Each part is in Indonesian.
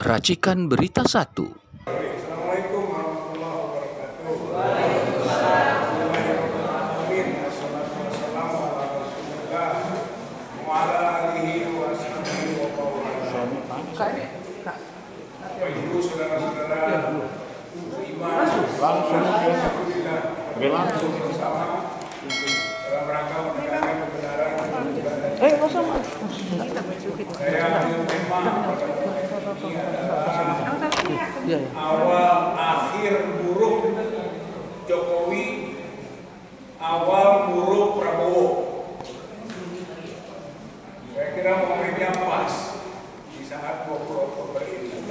Racikan Berita 1. Assalamualaikum warahmatullahi wabarakatuh. Bismillahirrahmanirrahim. Wassalamualaikum warahmatullahi wabarakatuh. Bapak Ibu, saudara-saudara, beriman, alhamdulillah, bersama dalam rangka menegakkan kebenaran dan keadilan. Saya ambil tema ini adalah awal akhir buruk Jokowi, awal buruk Prabowo. Saya kira momennya pas di saat 20 Oktober ini.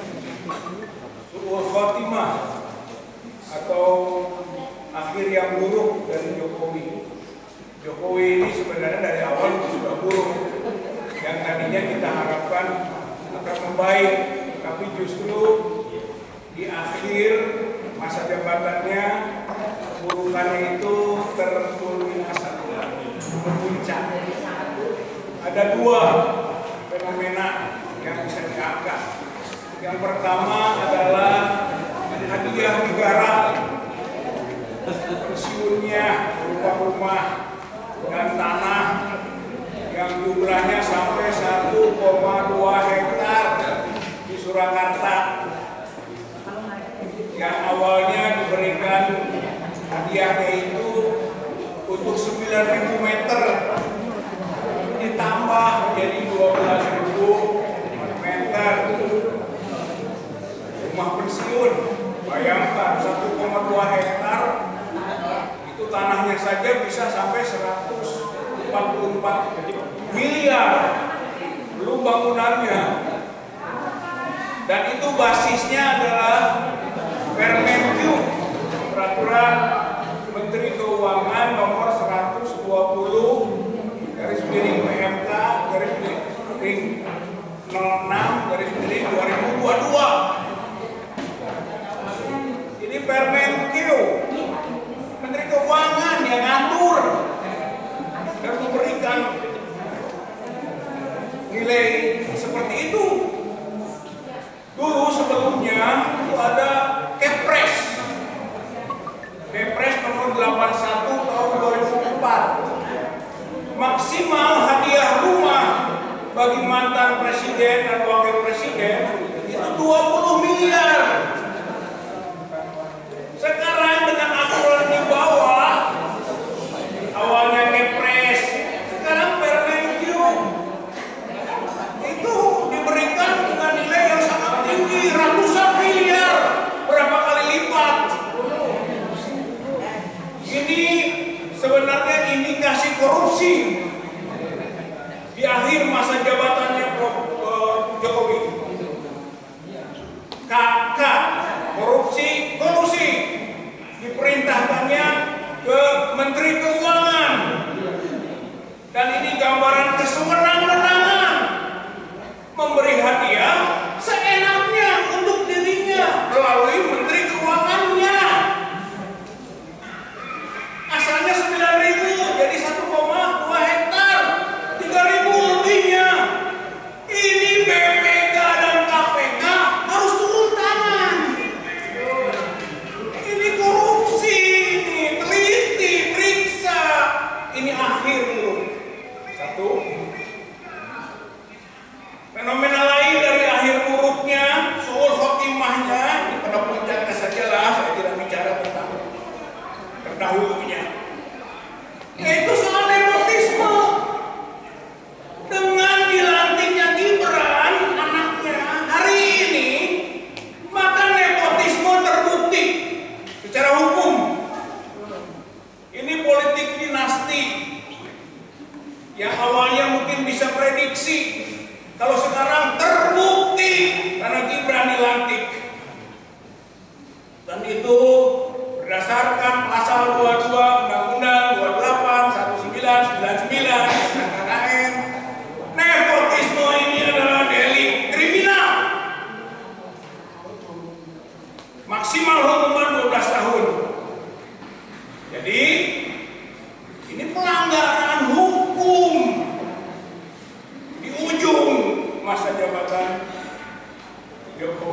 Su'ul khotimah atau akhir yang buruk dari Jokowi. Jokowi ini sebenarnya dari awal sudah buruk. Yang tadinya kita harapkan akan membaik, tapi justru di akhir masa jabatannya keburukannya itu terkulminasi, memuncak. Ada dua fenomena yang bisa diangkat. Yang pertama adalah hadiah negara, pensiunnya berupa rumah dan tanah yang jumlahnya sampai 1,2 hektar di Surakarta, yang awalnya diberikan hadiahnya itu untuk 9.000 meter, ditambah menjadi 12.000 meter rumah pensiun. Bayangkan 1,2 hektar itu tanahnya saja bisa sampai 144 miliar, belum bangunannya. Dan itu basisnya adalah Permenkyu, Peraturan Menteri Keuangan nomor 120 PMK 06/2022. Ini Permenkyu, Menteri Keuangan yang ngatur dan memberikan nilai seperti itu. Dulu sebelumnya itu ada Kepres nomor 81 tahun 2004. Maksimal hadiah rumah bagi mantan presiden dan wakil presiden itu 20 miliar. Sekarang dengan aturan di bawah, awalnya Kepres, sekarang Permenkyu, itu diberikan dengan nilai yang sangat tinggi, ratusan miliar, berapa kali lipat. Ini sebenarnya indikasi korupsi di akhir masa jabatannya Jokowi. KK, korupsi, kolusi, diperintahkannya ke Menteri Keuangan. Dan ini gambaran kesewenang-wenangan, memberi hadiah seenaknya untuk dirinya melalui Menteri Keuangannya. Asalnya 9.000 jadi 1,2 hektar, 3.000 lebihnya. Ini BPK dan KPK harus turun tangan. Ini korupsi, ini teliti, periksa. Ini akhir dulu. Satu. Fenomena lain dari akhir buruknya, su'ul khotimahnya, ini pada puncaknya sajalah, saya tidak bicara tentang terdahulunya. Yaitu soal nepotisme. Dengan dilantiknya Gibran, anaknya, hari ini, maka nepotisme terbukti secara hukum. Ini politik dinasti yang awalnya mungkin bisa prediksi, kalau sekarang terbukti karena Gibran dilantik. Dan itu berdasarkan pasal 22 Undang-Undang 28 1999 KKN. Nepotisme ini adalah delik kriminal. Maksimal hukuman 12 tahun. Jadi ini pelanggaran hukum di ujung masa jabatan Jokowi.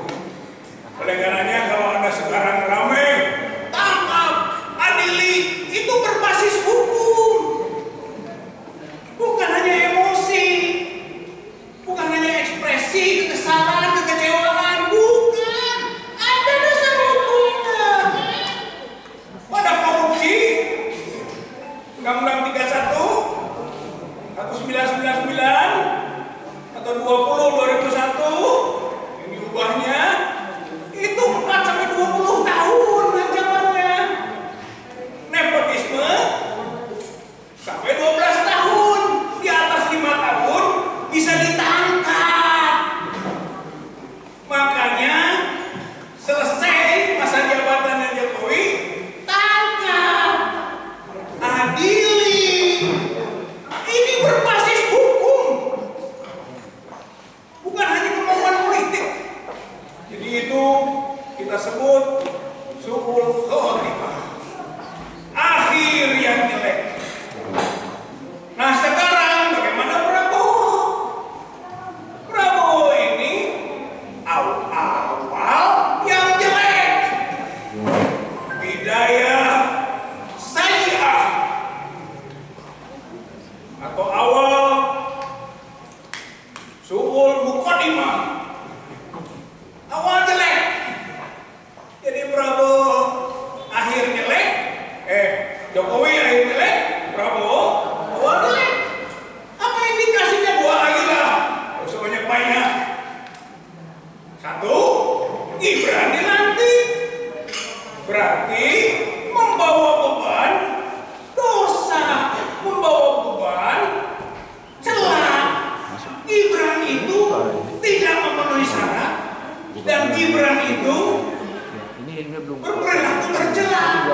Makanya selesai masa jabatannya Jokowi, tangkap, adili. Ini berbasis hukum, bukan hanya kemauan politik. Jadi itu kita sebut su'ul khotimah, akhir yang jelek. Nah sekarang bagaimana Prabowo? Prabowo ini awal yang jelek, bidayah sayyi'ah, atau awal su'ul muqaddimah, awal jelek. Jadi Prabowo akhir jelek, Jokowi akhir jelek, Prabowo awal jelek. Apa indikasinya? Dua lagi lah, banyak. Satu, Gibran dilantik, berarti membawa beban dosa, membawa beban celah. Gibran itu tidak memenuhi syarat, dan Gibran itu berperilaku tercela.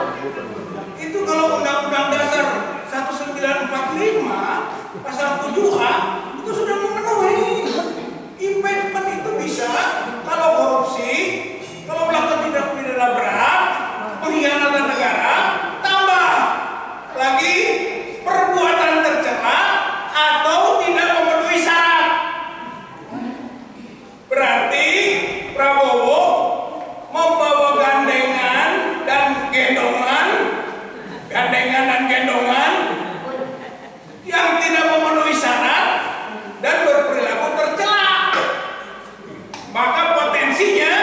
Itu kalau Undang-Undang Dasar 1945 pasal 7A itu sudah memenuhi. Impeachment itu bisa kalau korupsi, kalau melakukan tindak pidana berat, pengkhianatan negara, tambah lagi perbuatan tercela atau tidak memenuhi syarat. Berarti Prabowo membawa gandengan dan gendongan yang tidak memenuhi syarat dan berperilaku tercela. Maka potensinya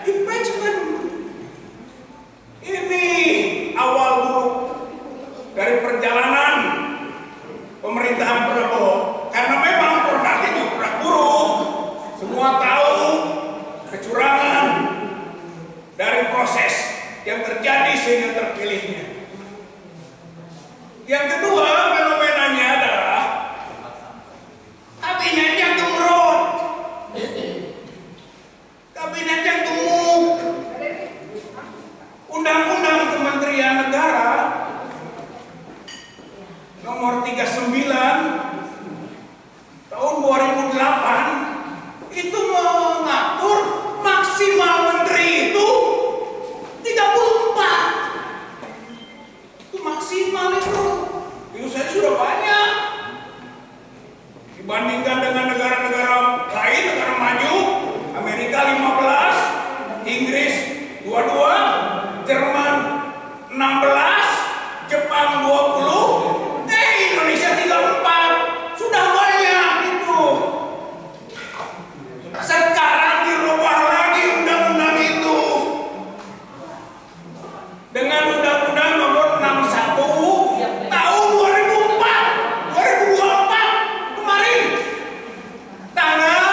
impeachment. Ini awal buruk dari perjalanan pemerintahan Prabowo, karena memang produknya juga produk buruk. Semua tahu kecurangan dari proses yang terjadi sehingga terpilihnya. Yang kedua, fenomenanya adalah kabinet yang gemerut, kabinet yang gemuk. Undang-Undang Kementerian Negara nomor 39 tahun 2008 itu mengatur maksimal menteri itu 34. Itu maksimal itu saya sudah banyak dibandingkan dengan negara-negara lain, negara maju. Amerika 15, Inggris 22, Jerman 16, Jepang 20, Indonesia 34. Sudah banyak itu. Sekarang dirubah lagi undang-undang itu dengan Undang-Undang nomor 61 tahun 2024 kemarin, tanggal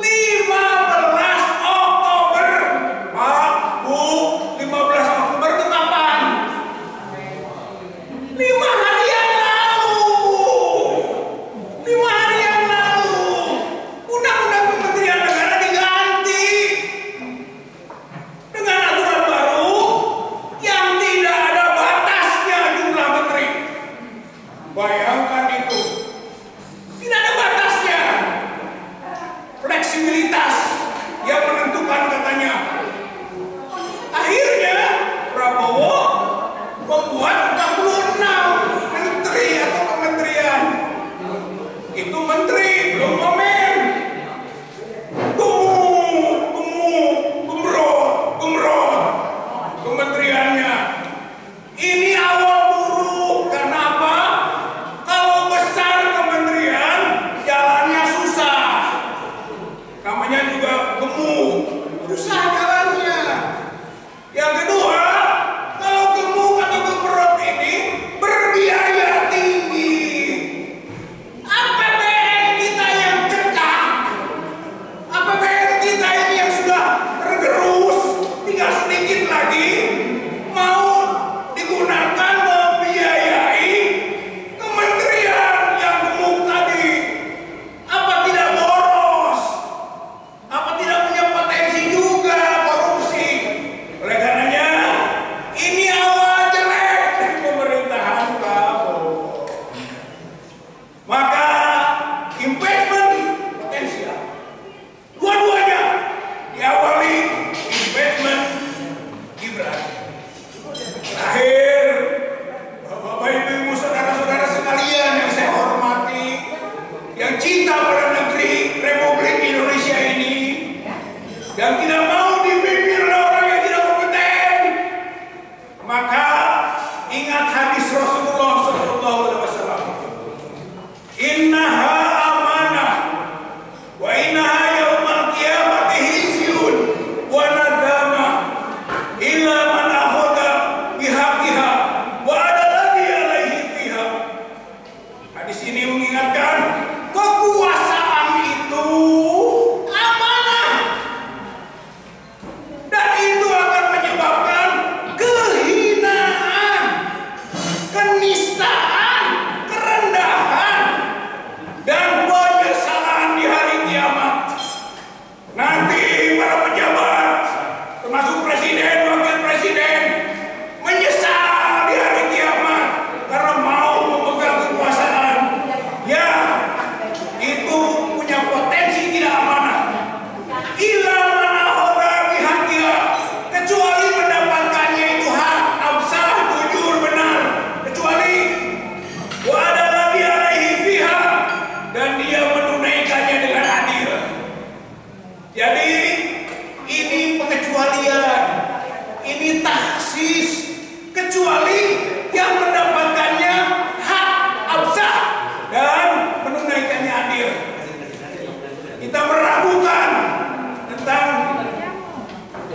15 Oktober. Pak, Bu, 15 Oktober itu kapan? 5 hari yang lalu. 5 hari yang lalu Undang-Undang Kementerian Negara diganti dengan aturan baru yang tidak ada batasnya jumlah menteri. Bayangkan itu, tidak ada batasnya. Fleksibilitas yang menentukan katanya. Akhirnya Prabowo membuat 46 menteri atau kementerian. Itu menteri, belum wamen. Gemrot kementeriannya. Ini awal buruk. Karena apa? Kalau besar kementerian, jalannya susah. Namanya juga gemuk, susah jalannya. Yang kedua, kalau gemuk atau gemrot ini berbiaya tinggi. APBN kita yang cekak, APBN kita ini yang sudah tergerus, tinggal sedikit lagi mau digunakan membiayai kementerian yang gemuk tadi. Apa tidak boros? Apa tidak yang tidak mau dipimpin oleh orang yang tidak kompeten, maka ingat hadis Rasulullah SAW. Innaha amanah wa innaha yaumal qiyamati hizyun wa nadama ila man akhadha bihaqiha wa ada lagi alaihi fiha. Hadis ini mengingatkan kekuasaan itu amanah, dan itu akan menyebabkan kehinaan, kenistaan, kerendahan, dan penyesalan di hari kiamat. Nanti para pejabat, termasuk presiden, wakil presiden, menyesal di hari kiamat karena mau memegang kekuasaan. Ya, itu punya potensi tidak amanah. Ila mana hoda bihakia, kecuali mendapatkannya itu hak, absah, jujur, benar. Kecuali wa ada lagi alaihi fiha, dan dia menunaikannya dengan adil. Jadi ini pengecualian, ini taksis, kecuali yang mendapatkannya hak, absah, dan menunaikannya adil. Kita meragukan tentang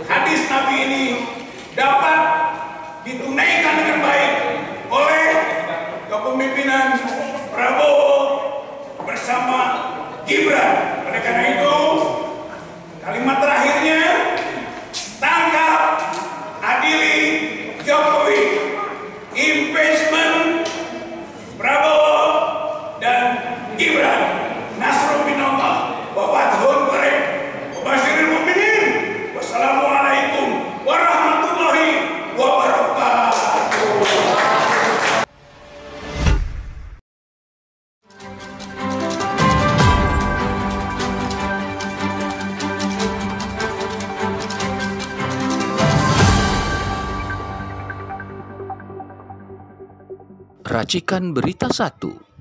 hadis Nabi ini dapat ditunaikan dengan baik oleh kepemimpinan Prabowo bersama Gibran. Oleh karena itu, kalimat terakhirnya, tangkap, adili Jokowi, impeachment Prabowo dan Gibran. Nasrul minallah wa fathun qarib wa basyiril mu'minin. Wassalamualaikum warahmatullahi wabarakatuh. Racikan Berita 1